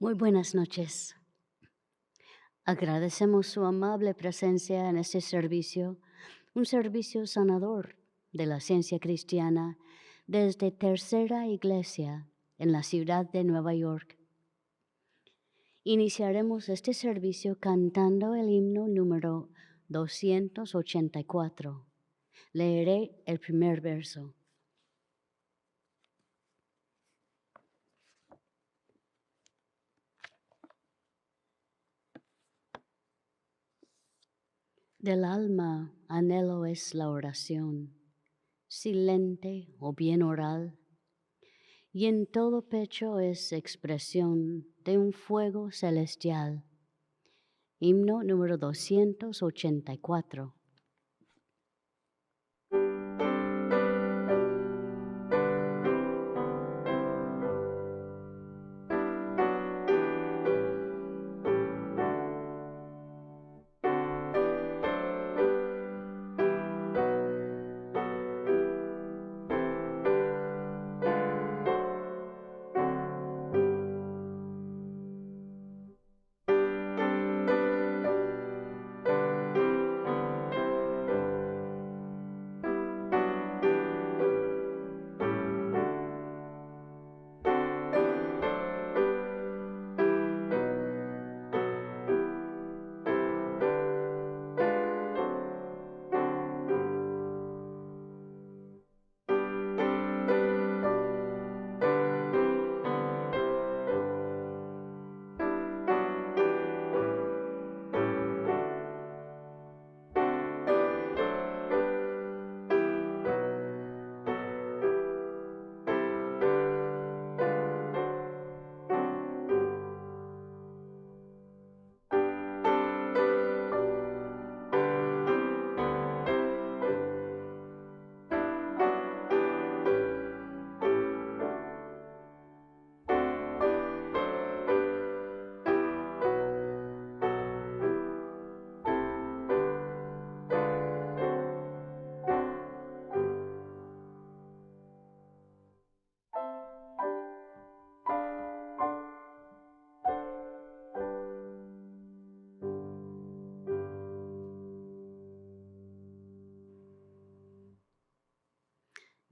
Muy buenas noches. Agradecemos su amable presencia en este servicio, un servicio sanador de la ciencia cristiana desde Tercera Iglesia en la ciudad de Nueva York. Iniciaremos este servicio cantando el himno número 284. Leeré el primer verso. Del alma anhelo es la oración, silente o bien oral, y en todo pecho es expresión de un fuego celestial. Himno número 284.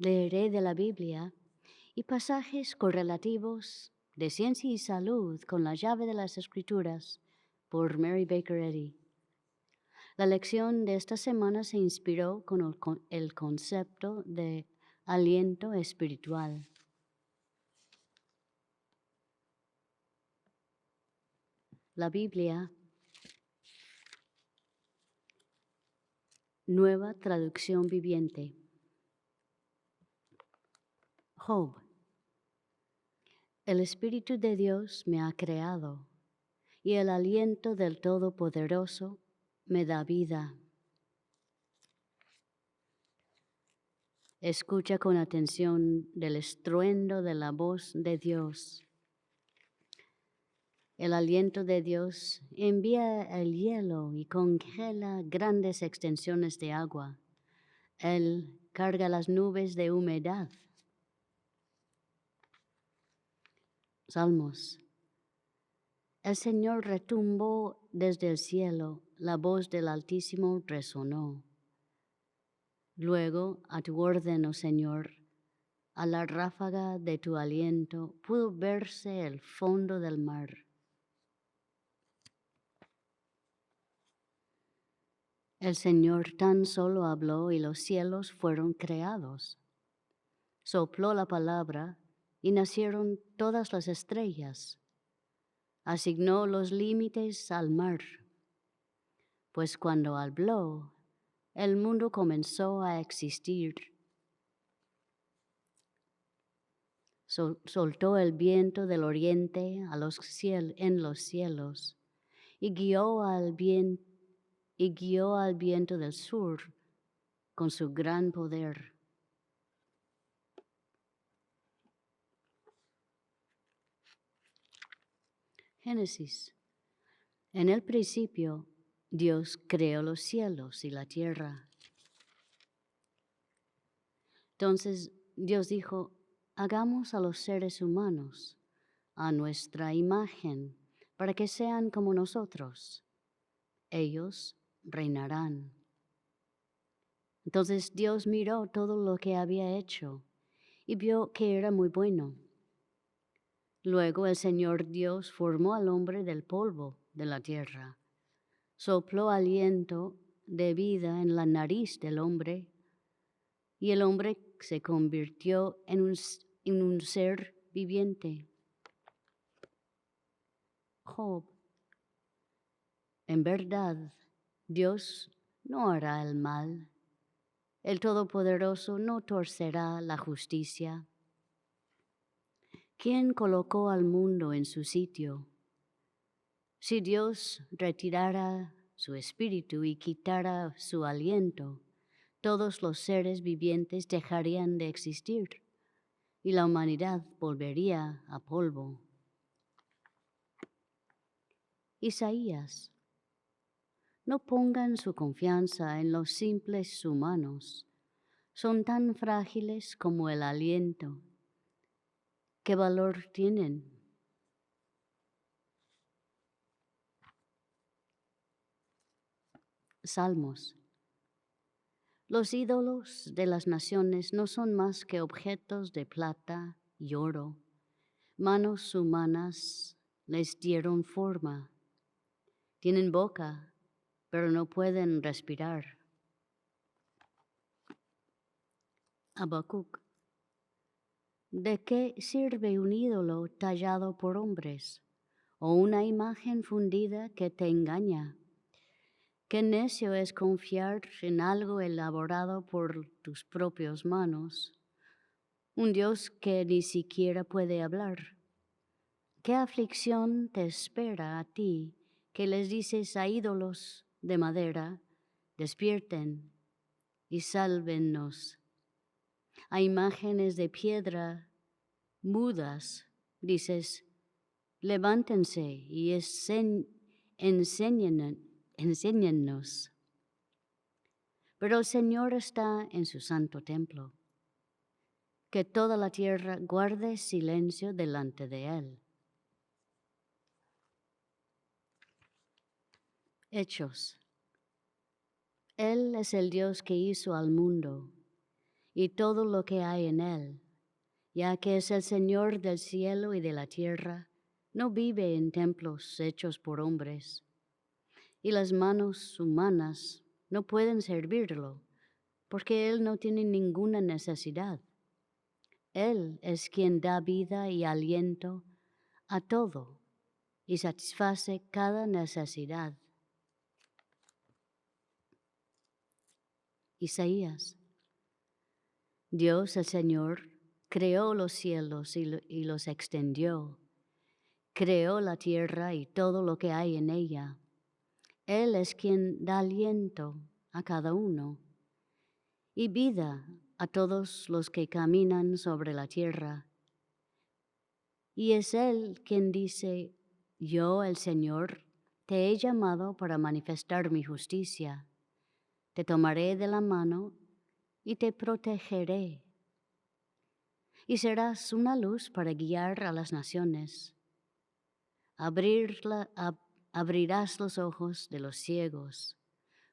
Leeré de la Biblia y pasajes correlativos de ciencia y salud con la llave de las Escrituras por Mary Baker Eddy. La lección de esta semana se inspiró con el concepto de aliento espiritual. La Biblia, nueva traducción viviente. Job. El Espíritu de Dios me ha creado y el aliento del Todopoderoso me da vida. Escucha con atención del estruendo de la voz de Dios. El aliento de Dios envía el hielo y congela grandes extensiones de agua. Él carga las nubes de humedad. Salmos. El Señor retumbó desde el cielo, la voz del Altísimo resonó. Luego, a tu orden, oh Señor, a la ráfaga de tu aliento, pudo verse el fondo del mar. El Señor tan solo habló y los cielos fueron creados. Sopló la palabra y nacieron todas las estrellas. Asignó los límites al mar, pues cuando habló, el mundo comenzó a existir. Soltó el viento del oriente en los cielos y guió al viento del sur con su gran poder. Génesis. En el principio, Dios creó los cielos y la tierra. Entonces Dios dijo, hagamos a los seres humanos a nuestra imagen, para que sean como nosotros. Ellos reinarán. Entonces Dios miró todo lo que había hecho y vio que era muy bueno. Luego el Señor Dios formó al hombre del polvo de la tierra, sopló aliento de vida en la nariz del hombre, y el hombre se convirtió en un ser viviente. Job, en verdad, Dios no hará el mal. El Todopoderoso no torcerá la justicia. ¿Quién colocó al mundo en su sitio? Si Dios retirara su espíritu y quitara su aliento, todos los seres vivientes dejarían de existir y la humanidad volvería a polvo. Isaías, no pongan su confianza en los simples humanos. Son tan frágiles como el aliento. ¿Qué valor tienen? Salmos. Los ídolos de las naciones no son más que objetos de plata y oro. Manos humanas les dieron forma. Tienen boca, pero no pueden respirar. Habacuc. ¿De qué sirve un ídolo tallado por hombres o una imagen fundida que te engaña? Qué necio es confiar en algo elaborado por tus propias manos, un Dios que ni siquiera puede hablar. ¿Qué aflicción te espera a ti que les dices a ídolos de madera, despierten y sálvennos? A imágenes de piedra mudas, dices, levántense y enséñennos. Pero el Señor está en su santo templo. Que toda la tierra guarde silencio delante de Él. Hechos. Él es el Dios que hizo al mundo y todo lo que hay en él, ya que es el Señor del cielo y de la tierra. No vive en templos hechos por hombres, y las manos humanas no pueden servirlo, porque Él no tiene ninguna necesidad. Él es quien da vida y aliento a todo y satisface cada necesidad. Isaías. Dios el Señor creó los cielos y los extendió. Creó la tierra y todo lo que hay en ella. Él es quien da aliento a cada uno y vida a todos los que caminan sobre la tierra. Y es Él quien dice, yo, el Señor, te he llamado para manifestar mi justicia. Te tomaré de la mano y te protegeré. Y serás una luz para guiar a las naciones. Abrirás los ojos de los ciegos.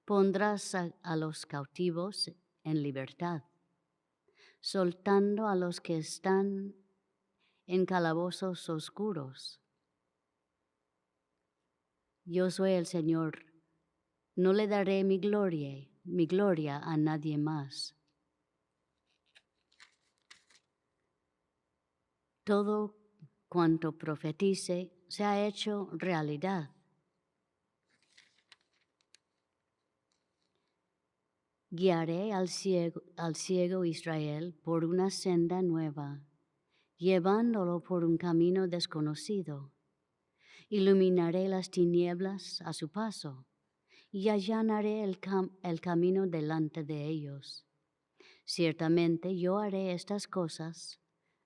Pondrás a los cautivos en libertad, soltando a los que están en calabozos oscuros. Yo soy el Señor, no le daré mi gloria a nadie más. Todo cuanto profetice se ha hecho realidad. Guiaré al ciego Israel por una senda nueva, llevándolo por un camino desconocido. Iluminaré las tinieblas a su paso y allanaré el camino delante de ellos. Ciertamente yo haré estas cosas,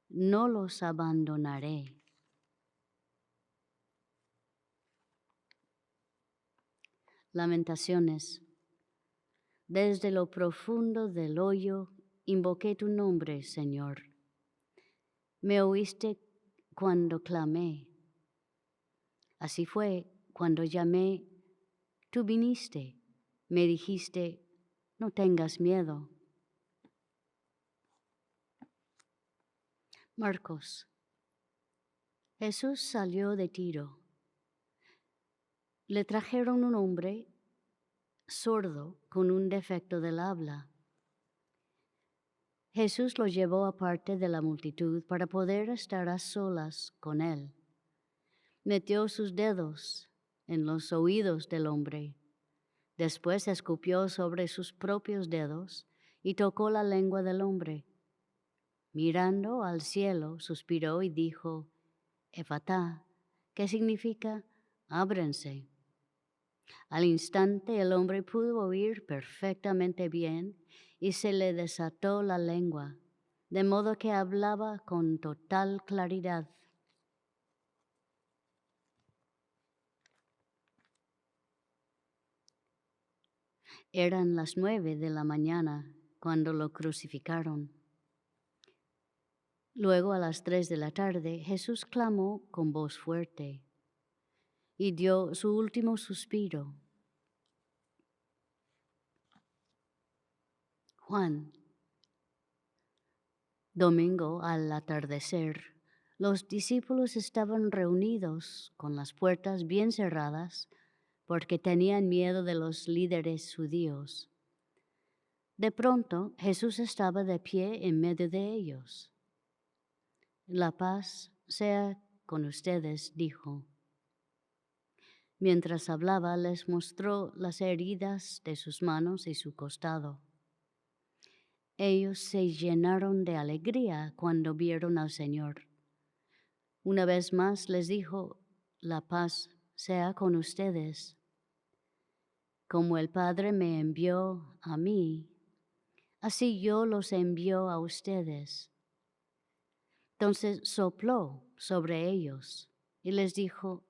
no los abandonaré. Lamentaciones. Desde lo profundo del hoyo invoqué tu nombre, Señor. Me oíste cuando clamé. Así fue cuando llamé, tú viniste, me dijiste, no tengas miedo. Marcos. Jesús salió de Tiro. Le trajeron un hombre sordo con un defecto del habla. Jesús lo llevó aparte de la multitud para poder estar a solas con él. Metió sus dedos en los oídos del hombre. Después escupió sobre sus propios dedos y tocó la lengua del hombre. Mirando al cielo, suspiró y dijo, Efatá, que significa ábrense. Al instante el hombre pudo oír perfectamente bien y se le desató la lengua, de modo que hablaba con total claridad. Eran las 9 de la mañana cuando lo crucificaron. Luego a las 3 de la tarde Jesús clamó con voz fuerte y dio su último suspiro. Juan. Domingo al atardecer, los discípulos estaban reunidos con las puertas bien cerradas porque tenían miedo de los líderes judíos. De pronto Jesús estaba de pie en medio de ellos. La paz sea con ustedes, dijo. Mientras hablaba, les mostró las heridas de sus manos y su costado. Ellos se llenaron de alegría cuando vieron al Señor. Una vez más les dijo, la paz sea con ustedes. Como el Padre me envió a mí, así yo los envío a ustedes. Entonces sopló sobre ellos y les dijo,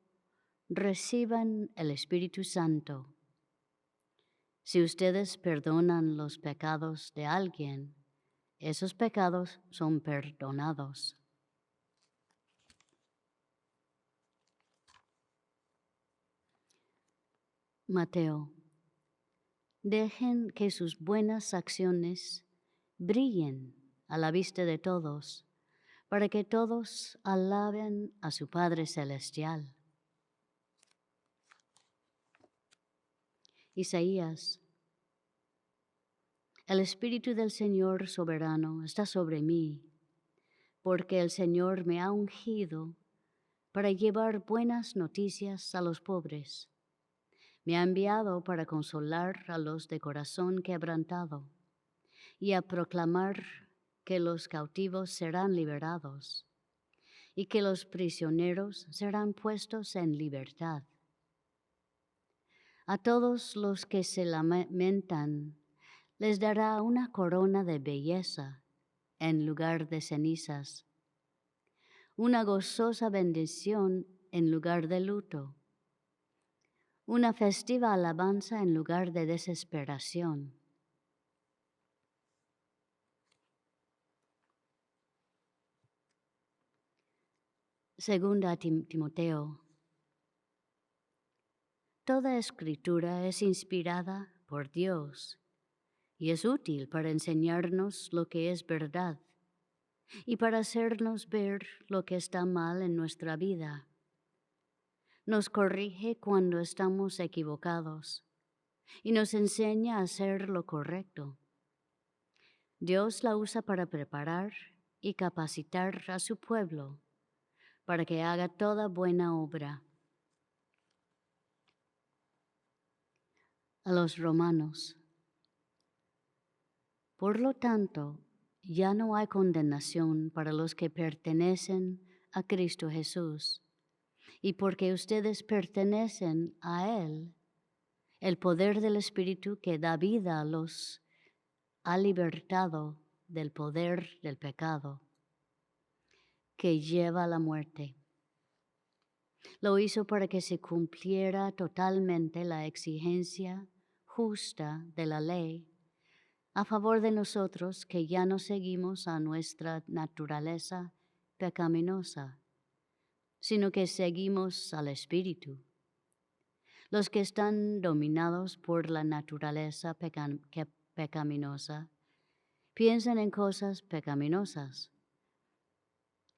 reciban el Espíritu Santo. Si ustedes perdonan los pecados de alguien, esos pecados son perdonados. Mateo. Dejen que sus buenas acciones brillen a la vista de todos, para que todos alaben a su Padre Celestial. Isaías. El Espíritu del Señor soberano está sobre mí, porque el Señor me ha ungido para llevar buenas noticias a los pobres. Me ha enviado para consolar a los de corazón quebrantado y a proclamar que los cautivos serán liberados y que los prisioneros serán puestos en libertad. A todos los que se lamentan les dará una corona de belleza en lugar de cenizas, una gozosa bendición en lugar de luto, una festiva alabanza en lugar de desesperación. Segunda a Timoteo. Toda escritura es inspirada por Dios y es útil para enseñarnos lo que es verdad y para hacernos ver lo que está mal en nuestra vida. Nos corrige cuando estamos equivocados y nos enseña a hacer lo correcto. Dios la usa para preparar y capacitar a su pueblo para que haga toda buena obra. A los romanos. Por lo tanto, ya no hay condenación para los que pertenecen a Cristo Jesús. Y porque ustedes pertenecen a Él, el poder del Espíritu que da vida a los ha libertado del poder del pecado que lleva a la muerte. Lo hizo para que se cumpliera totalmente la exigencia justa de la ley a favor de nosotros que ya no seguimos a nuestra naturaleza pecaminosa, sino que seguimos al Espíritu. Los que están dominados por la naturaleza pecaminosa piensan en cosas pecaminosas,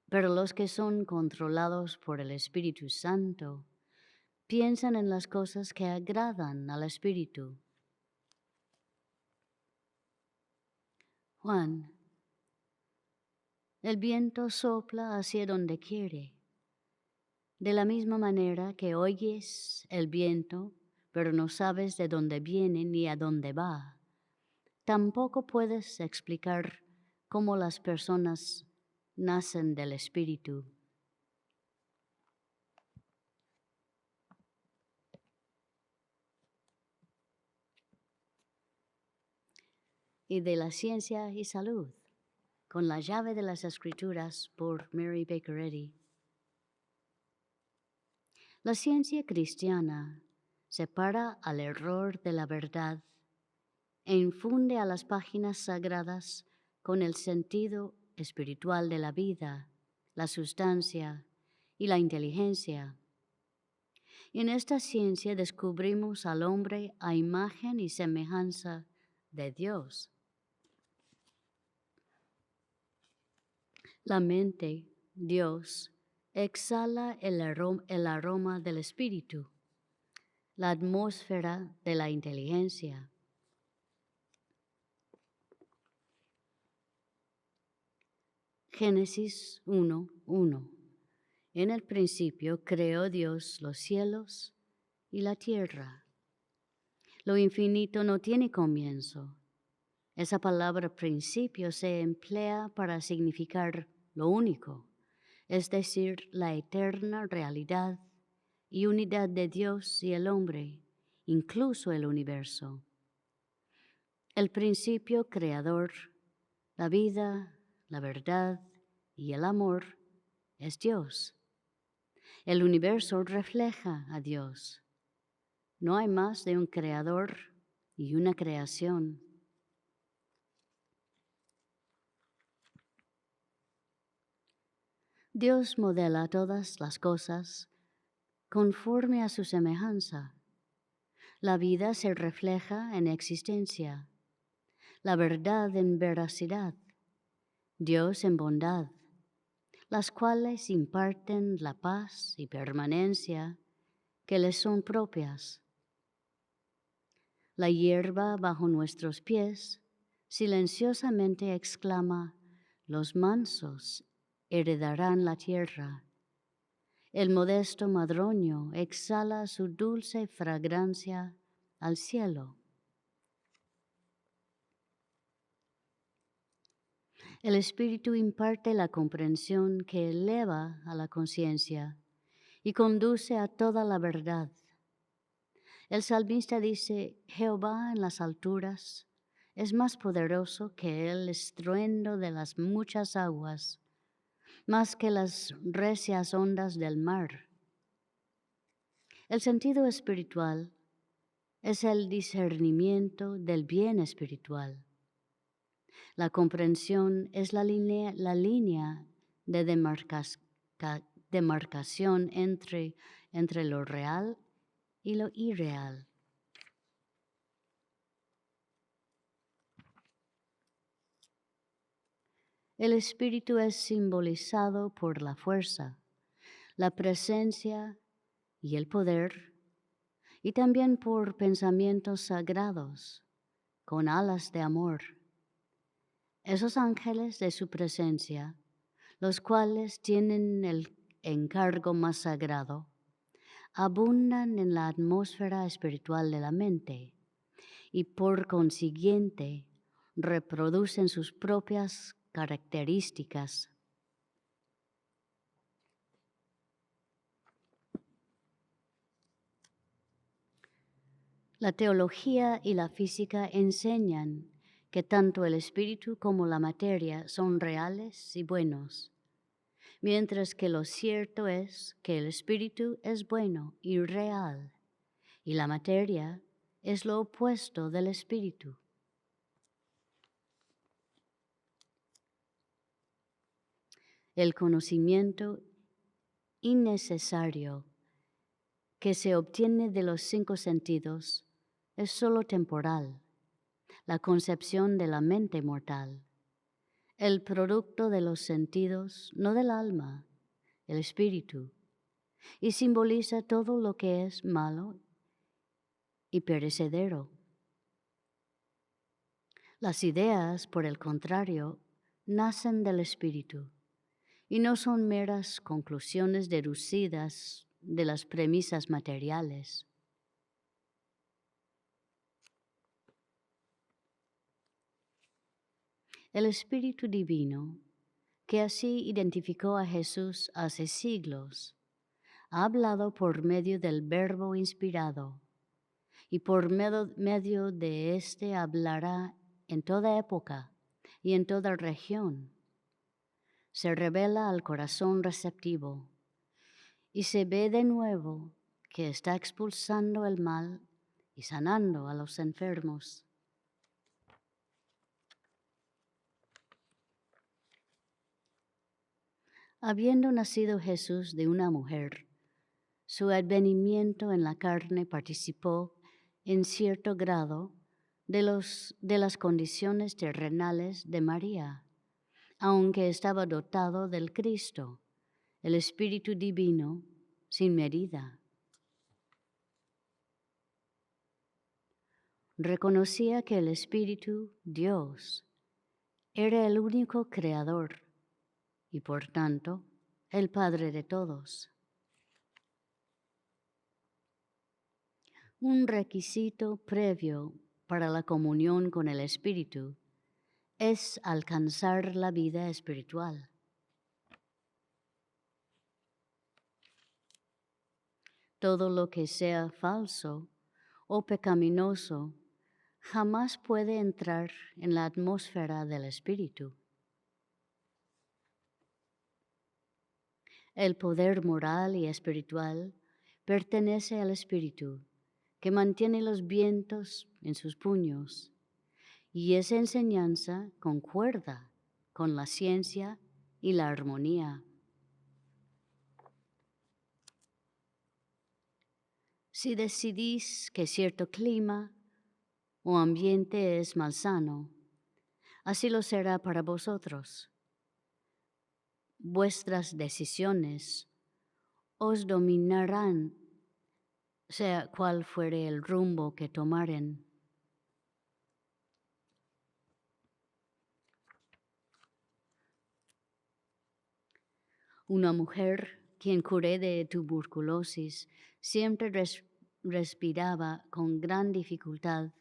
pero los que son controlados por el Espíritu Santo piensan en las cosas que agradan al Espíritu. Juan, el viento sopla hacia donde quiere. De la misma manera que oyes el viento, pero no sabes de dónde viene ni a dónde va, tampoco puedes explicar cómo las personas nacen del Espíritu. Y de la ciencia y salud, con la llave de las Escrituras por Mary Baker Eddy. La ciencia cristiana separa al error de la verdad e infunde a las páginas sagradas con el sentido espiritual de la vida, la sustancia y la inteligencia. En esta ciencia descubrimos al hombre a imagen y semejanza de Dios. La mente, Dios, exhala el aroma del espíritu, la atmósfera de la inteligencia. Génesis 1:1. En el principio creó Dios los cielos y la tierra. Lo infinito no tiene comienzo. Esa palabra principio se emplea para significar lo único, es decir, la eterna realidad y unidad de Dios y el hombre, incluso el universo. El principio creador, la vida, la verdad y el amor es Dios. El universo refleja a Dios. No hay más de un creador y una creación. Dios modela todas las cosas conforme a su semejanza. La vida se refleja en existencia, la verdad en veracidad, Dios en bondad, las cuales imparten la paz y permanencia que les son propias. La hierba bajo nuestros pies silenciosamente exclama: los mansos heredarán la tierra. El modesto madroño exhala su dulce fragancia al cielo. El Espíritu imparte la comprensión que eleva a la conciencia y conduce a toda la verdad. El salmista dice: Jehová en las alturas es más poderoso que el estruendo de las muchas aguas, más que las recias ondas del mar. El sentido espiritual es el discernimiento del bien espiritual. La comprensión es la línea de demarcación entre lo real y lo irreal. El espíritu es simbolizado por la fuerza, la presencia y el poder, y también por pensamientos sagrados, con alas de amor. Esos ángeles de su presencia, los cuales tienen el encargo más sagrado, abundan en la atmósfera espiritual de la mente y por consiguiente reproducen sus propias características. La teología y la física enseñan que tanto el espíritu como la materia son reales y buenos, mientras que lo cierto es que el espíritu es bueno y real, y la materia es lo opuesto del espíritu. El conocimiento innecesario que se obtiene de los 5 sentidos es solo temporal, la concepción de la mente mortal, el producto de los sentidos, no del alma, el espíritu, y simboliza todo lo que es malo y perecedero. Las ideas, por el contrario, nacen del espíritu y no son meras conclusiones deducidas de las premisas materiales. El Espíritu Divino, que así identificó a Jesús hace siglos, ha hablado por medio del Verbo inspirado y por medio de éste hablará en toda época y en toda región. Se revela al corazón receptivo y se ve de nuevo que está expulsando el mal y sanando a los enfermos. Habiendo nacido Jesús de una mujer, su advenimiento en la carne participó en cierto grado de las condiciones terrenales de María, aunque estaba dotado del Cristo, el Espíritu Divino, sin medida. Reconocía que el Espíritu, Dios, era el único creador y por tanto el Padre de todos. Un requisito previo para la comunión con el Espíritu es alcanzar la vida espiritual. Todo lo que sea falso o pecaminoso jamás puede entrar en la atmósfera del Espíritu. El poder moral y espiritual pertenece al Espíritu, que mantiene los vientos en sus puños, y esa enseñanza concuerda con la ciencia y la armonía. Si decidís que cierto clima o ambiente es malsano, así lo será para vosotros. Vuestras decisiones os dominarán, sea cual fuere el rumbo que tomaren. Una mujer quien curé de tuberculosis siempre respiraba con gran dificultad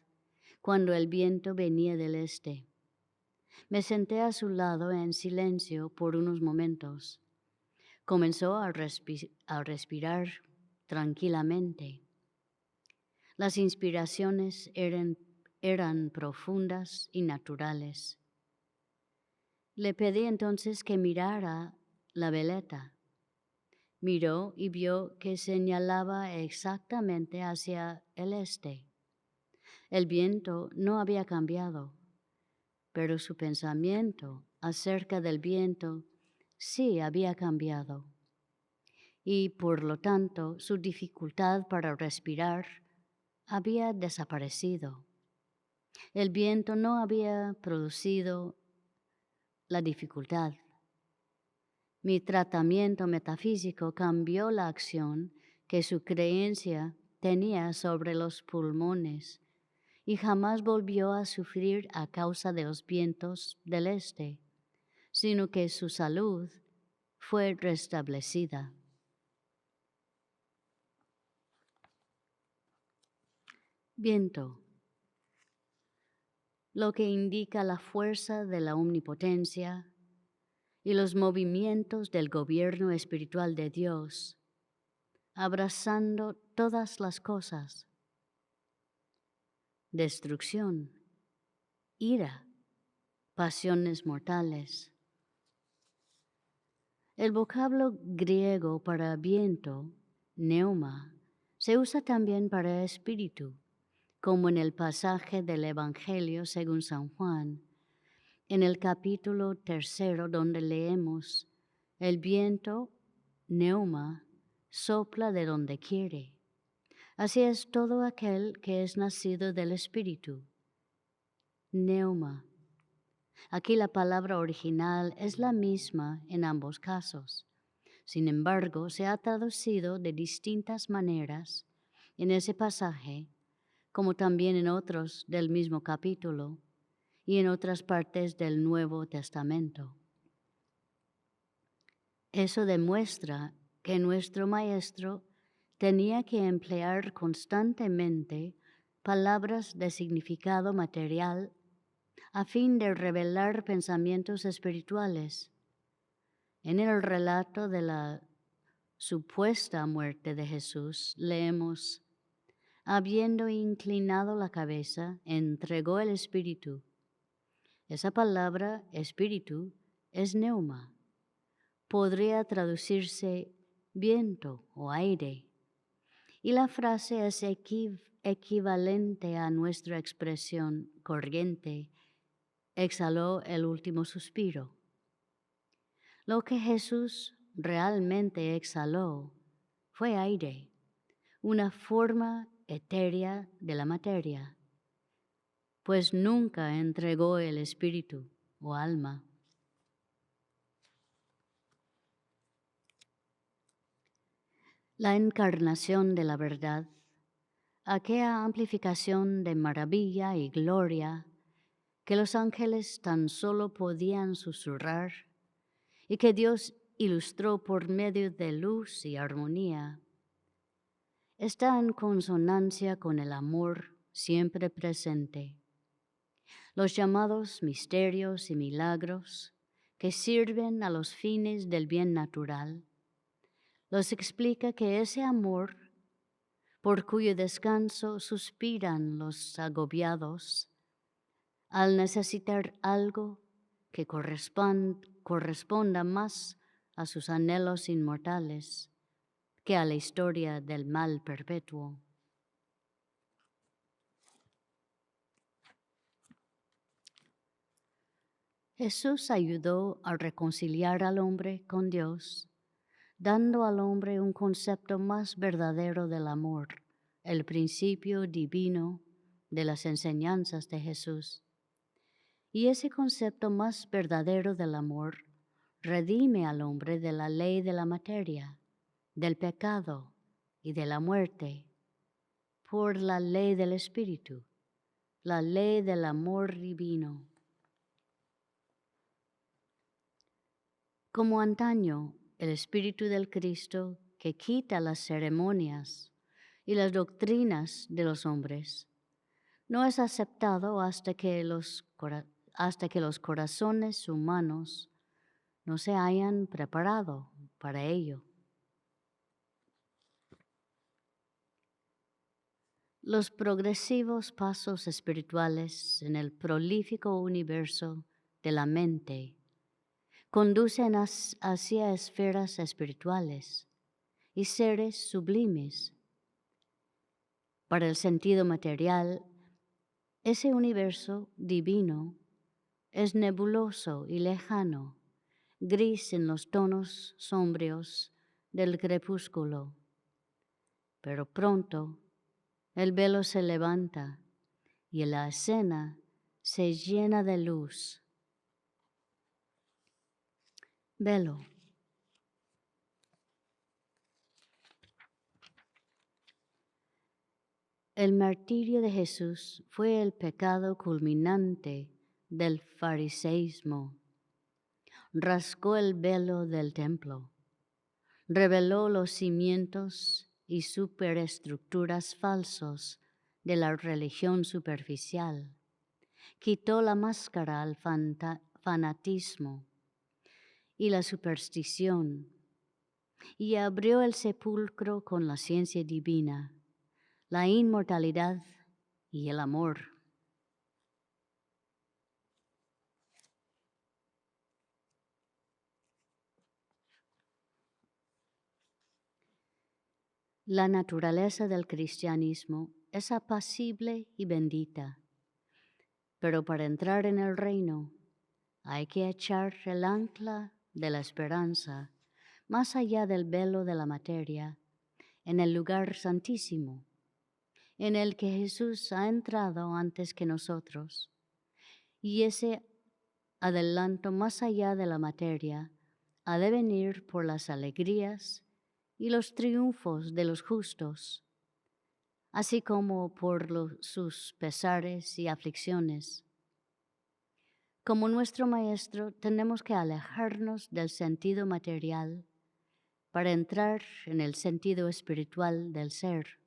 cuando el viento venía del este. Me senté a su lado en silencio por unos momentos. Comenzó a respirar tranquilamente. Las inspiraciones eran profundas y naturales. Le pedí entonces que mirara la veleta. Miró y vio que señalaba exactamente hacia el este. El viento no había cambiado, pero su pensamiento acerca del viento sí había cambiado. Y por lo tanto su dificultad para respirar había desaparecido. El viento no había producido la dificultad. Mi tratamiento metafísico cambió la acción que su creencia tenía sobre los pulmones y jamás volvió a sufrir a causa de los vientos del este, sino que su salud fue restablecida. Viento, lo que indica la fuerza de la omnipotencia y los movimientos del gobierno espiritual de Dios, abrazando todas las cosas. Destrucción, ira, pasiones mortales. El vocablo griego para viento, pneuma, se usa también para espíritu, como en el pasaje del Evangelio según San Juan, en el capítulo 3, donde leemos: el viento Neuma, sopla de donde quiere. Así es todo aquel que es nacido del Espíritu. Neuma. Aquí la palabra original es la misma en ambos casos. Sin embargo, se ha traducido de distintas maneras en ese pasaje, como también en otros del mismo capítulo y en otras partes del Nuevo Testamento. Eso demuestra que nuestro Maestro tenía que emplear constantemente palabras de significado material a fin de revelar pensamientos espirituales. En el relato de la supuesta muerte de Jesús, leemos: habiendo inclinado la cabeza, entregó el espíritu. Esa palabra, espíritu, es neuma. Podría traducirse viento o aire. Y la frase es equivalente a nuestra expresión corriente: exhaló el último suspiro. Lo que Jesús realmente exhaló fue aire, una forma etérea de la materia, pues nunca entregó el espíritu o alma. La encarnación de la verdad, aquella amplificación de maravilla y gloria que los ángeles tan solo podían susurrar y que Dios ilustró por medio de luz y armonía, está en consonancia con el amor siempre presente. Los llamados misterios y milagros que sirven a los fines del bien natural, los explica que ese amor, por cuyo descanso suspiran los agobiados, al necesitar algo que corresponda más a sus anhelos inmortales que a la historia del mal perpetuo. Jesús ayudó a reconciliar al hombre con Dios, dando al hombre un concepto más verdadero del amor, el principio divino de las enseñanzas de Jesús. Y ese concepto más verdadero del amor redime al hombre de la ley de la materia, del pecado y de la muerte, por la ley del Espíritu, la ley del amor divino. Como antaño, el Espíritu del Cristo, que quita las ceremonias y las doctrinas de los hombres, no es aceptado hasta que los corazones humanos no se hayan preparado para ello. Los progresivos pasos espirituales en el prolífico universo de la mente conducen hacia esferas espirituales y seres sublimes. Para el sentido material, ese universo divino es nebuloso y lejano, gris en los tonos sombríos del crepúsculo. Pero pronto el velo se levanta y la escena se llena de luz. Velo. El martirio de Jesús fue el pecado culminante del fariseísmo. Rascó el velo del templo, reveló los cimientos y superestructuras falsos de la religión superficial, quitó la máscara al fanatismo y la superstición y abrió el sepulcro con la ciencia divina, la inmortalidad y el amor. La naturaleza del cristianismo es apacible y bendita, pero para entrar en el reino hay que echar el ancla de la esperanza más allá del velo de la materia, en el lugar santísimo, en el que Jesús ha entrado antes que nosotros. Y ese adelanto más allá de la materia ha de venir por las alegrías y los triunfos de los justos, así como por sus pesares y aflicciones. Como nuestro Maestro, tenemos que alejarnos del sentido material para entrar en el sentido espiritual del ser.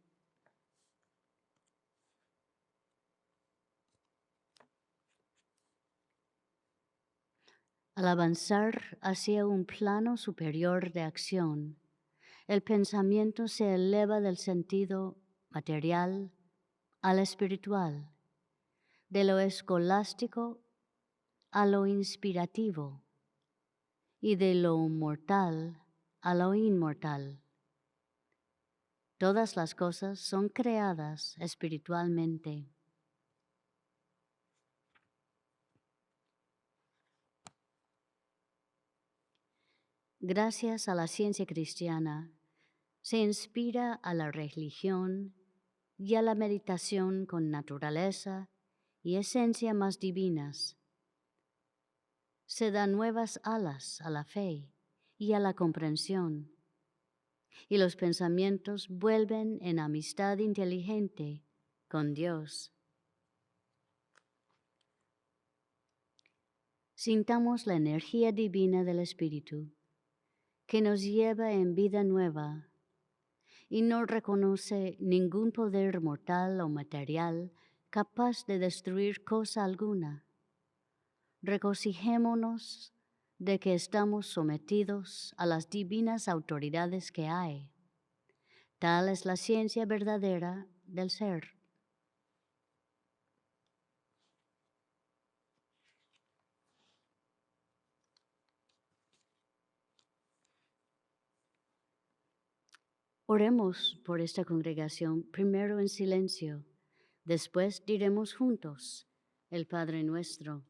Al avanzar hacia un plano superior de acción, el pensamiento se eleva del sentido material al espiritual, de lo escolástico a lo inspirativo y de lo mortal a lo inmortal. Todas las cosas son creadas espiritualmente. Gracias a la ciencia cristiana, se inspira a la religión y a la meditación con naturaleza y esencia más divinas. Se dan nuevas alas a la fe y a la comprensión, y los pensamientos vuelven en amistad inteligente con Dios. Sintamos la energía divina del Espíritu, que nos lleva en vida nueva y no reconoce ningún poder mortal o material capaz de destruir cosa alguna. Regocijémonos de que estamos sometidos a las divinas autoridades que hay. Tal es la ciencia verdadera del ser. Oremos por esta congregación, primero en silencio, después diremos juntos el Padre Nuestro.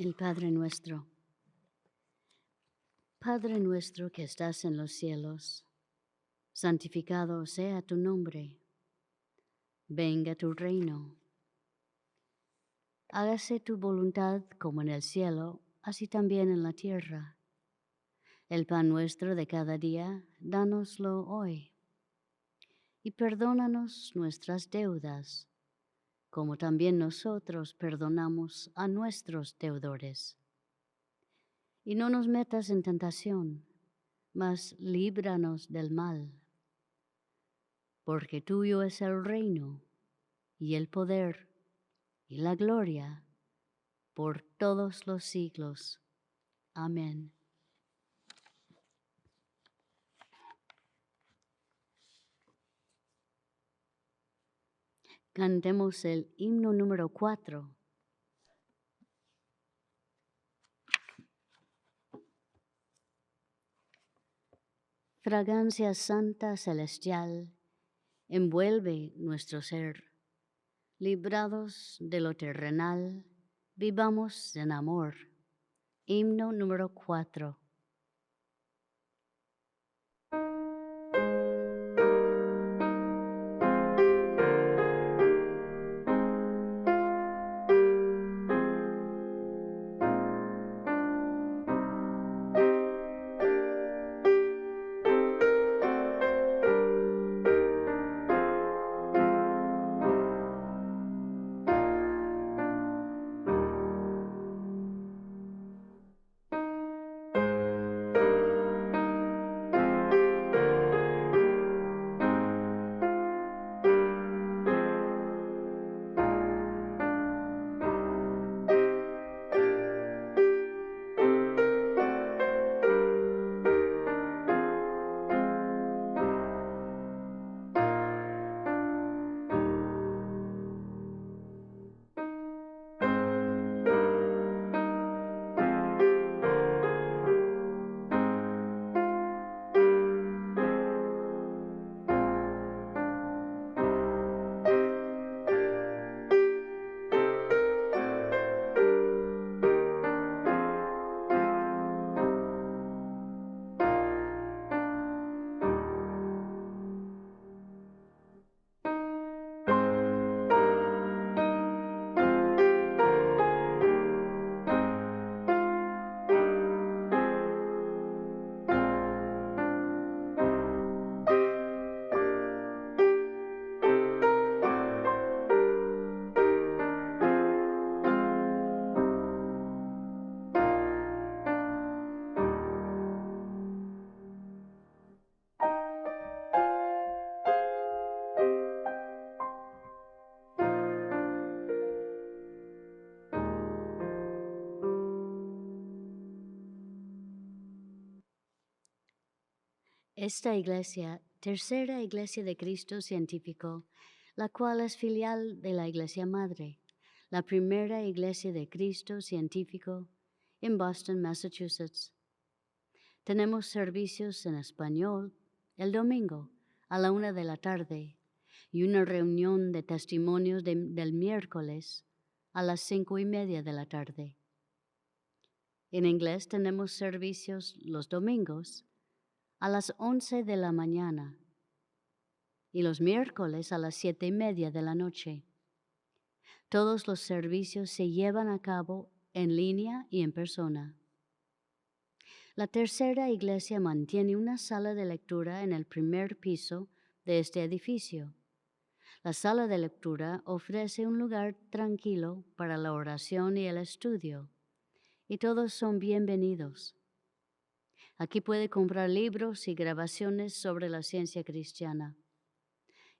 El Padre Nuestro. Padre nuestro que estás en los cielos, santificado sea tu nombre. Venga tu reino. Hágase tu voluntad como en el cielo, así también en la tierra. El pan nuestro de cada día, dánoslo hoy. Y perdónanos nuestras deudas, como también nosotros perdonamos a nuestros deudores. Y no nos metas en tentación, mas líbranos del mal. Porque tuyo es el reino, y el poder, y la gloria, por todos los siglos. Amén. Cantemos el himno número 4. Fragancia santa celestial, envuelve nuestro ser. Librados de lo terrenal, vivamos en amor. Himno número 4. Esta iglesia, tercera iglesia de Cristo científico, la cual es filial de la Iglesia Madre, la primera iglesia de Cristo científico en Boston, Massachusetts. Tenemos servicios en español el domingo a la 1 de la tarde y una reunión de testimonios del miércoles a las 5:30 de la tarde. En inglés tenemos servicios los domingos a las 11 de la mañana y los miércoles a las 7:30 de la noche. Todos los servicios se llevan a cabo en línea y en persona. La tercera iglesia mantiene una sala de lectura en el primer piso de este edificio. La sala de lectura ofrece un lugar tranquilo para la oración y el estudio, y todos son bienvenidos. Aquí puede comprar libros y grabaciones sobre la ciencia cristiana.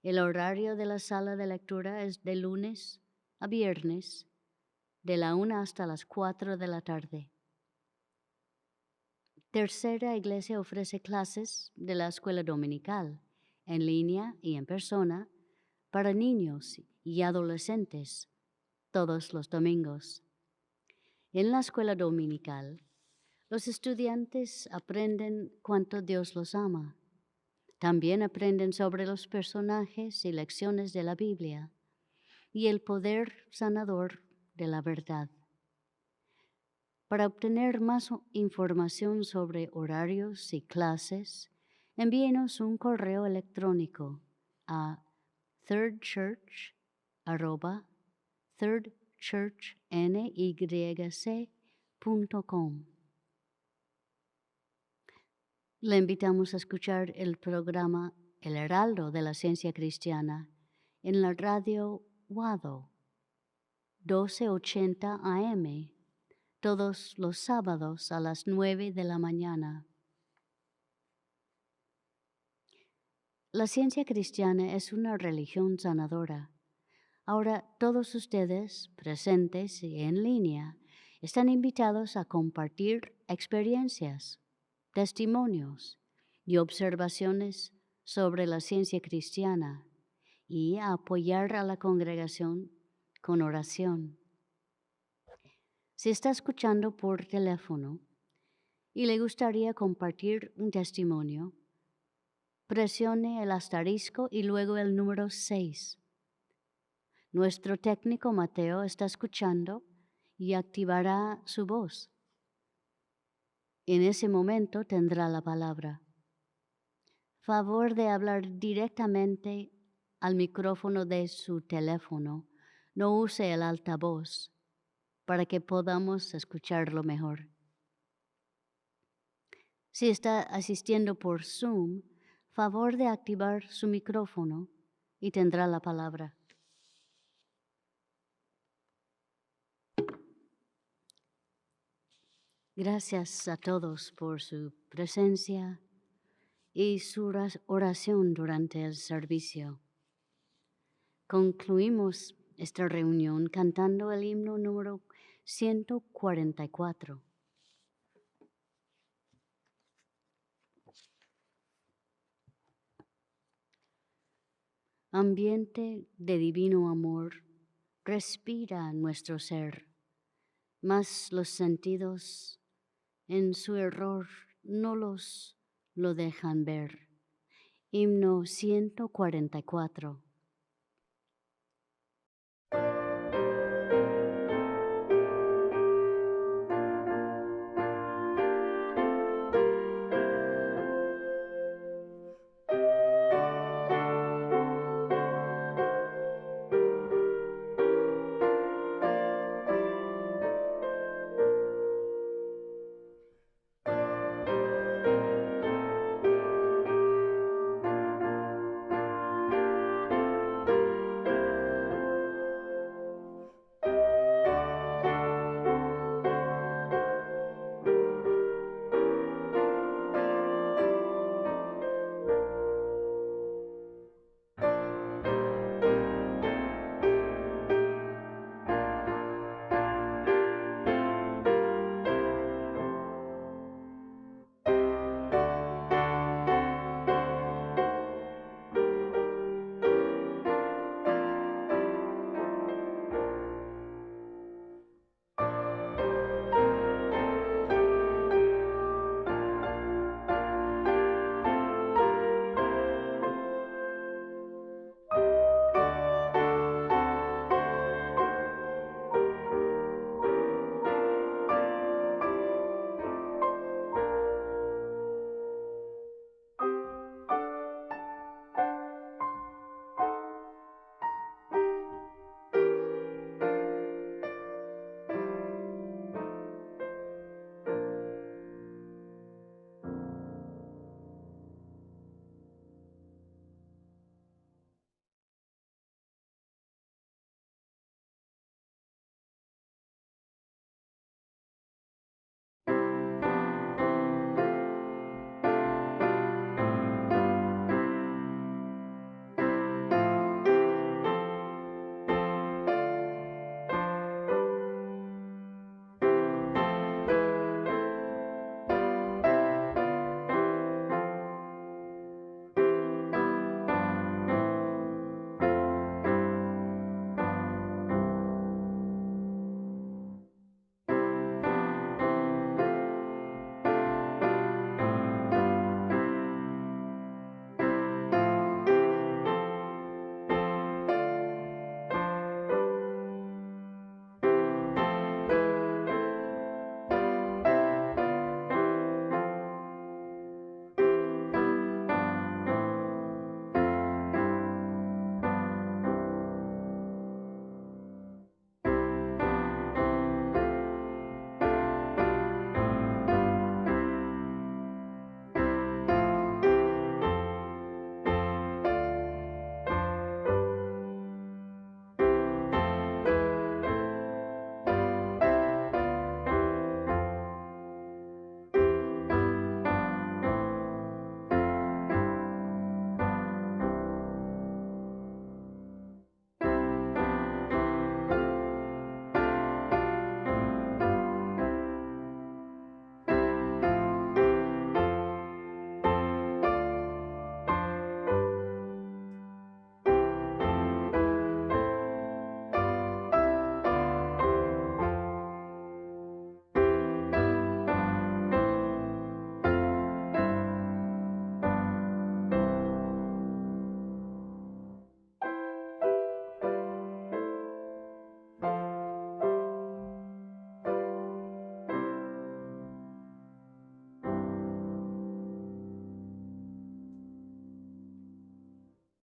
El horario de la sala de lectura es de lunes a viernes, de la 1 hasta las 4 de la tarde. Tercera iglesia ofrece clases de la escuela dominical, en línea y en persona, para niños y adolescentes, todos los domingos. En la escuela dominical, los estudiantes aprenden cuánto Dios los ama. También aprenden sobre los personajes y lecciones de la Biblia y el poder sanador de la verdad. Para obtener más información sobre horarios y clases, envíenos un correo electrónico a thirdchurch@thirdchurchnyc.com. Le invitamos a escuchar el programa El Heraldo de la Ciencia Cristiana en la radio WADO 1280 AM todos los sábados a las 9 de la mañana. La ciencia cristiana es una religión sanadora. Ahora todos ustedes, presentes y en línea, están invitados a compartir experiencias, testimonios y observaciones sobre la ciencia cristiana y a apoyar a la congregación con oración. Si está escuchando por teléfono y le gustaría compartir un testimonio, presione el asterisco y luego el número 6. Nuestro técnico Mateo está escuchando y activará su voz. En ese momento tendrá la palabra. Favor de hablar directamente al micrófono de su teléfono. No use el altavoz para que podamos escucharlo mejor. Si está asistiendo por Zoom, favor de activar su micrófono y tendrá la palabra. Gracias a todos por su presencia y su oración durante el servicio. Concluimos esta reunión cantando el himno número 144. Ambiente de divino amor, respira nuestro ser, mas los sentidos en su error no lo dejan ver. Himno 144.